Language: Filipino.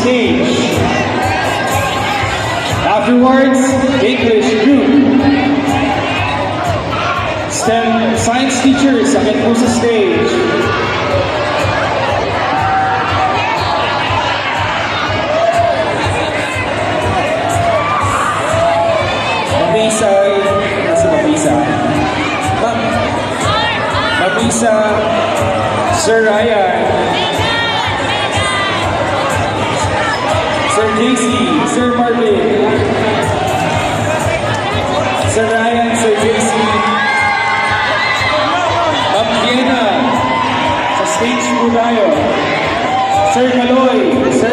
stage. Afterwards, English group. STEM science teachers, akit po sa stage. Mabisay, nasa Mabisa? Mabisa, Sir Ryan, Sir JC, Sir Marvin, Sir Ryan, Sir JC, Ma'am Vienna, sa stage po tayo, Sir Kaloy, Sir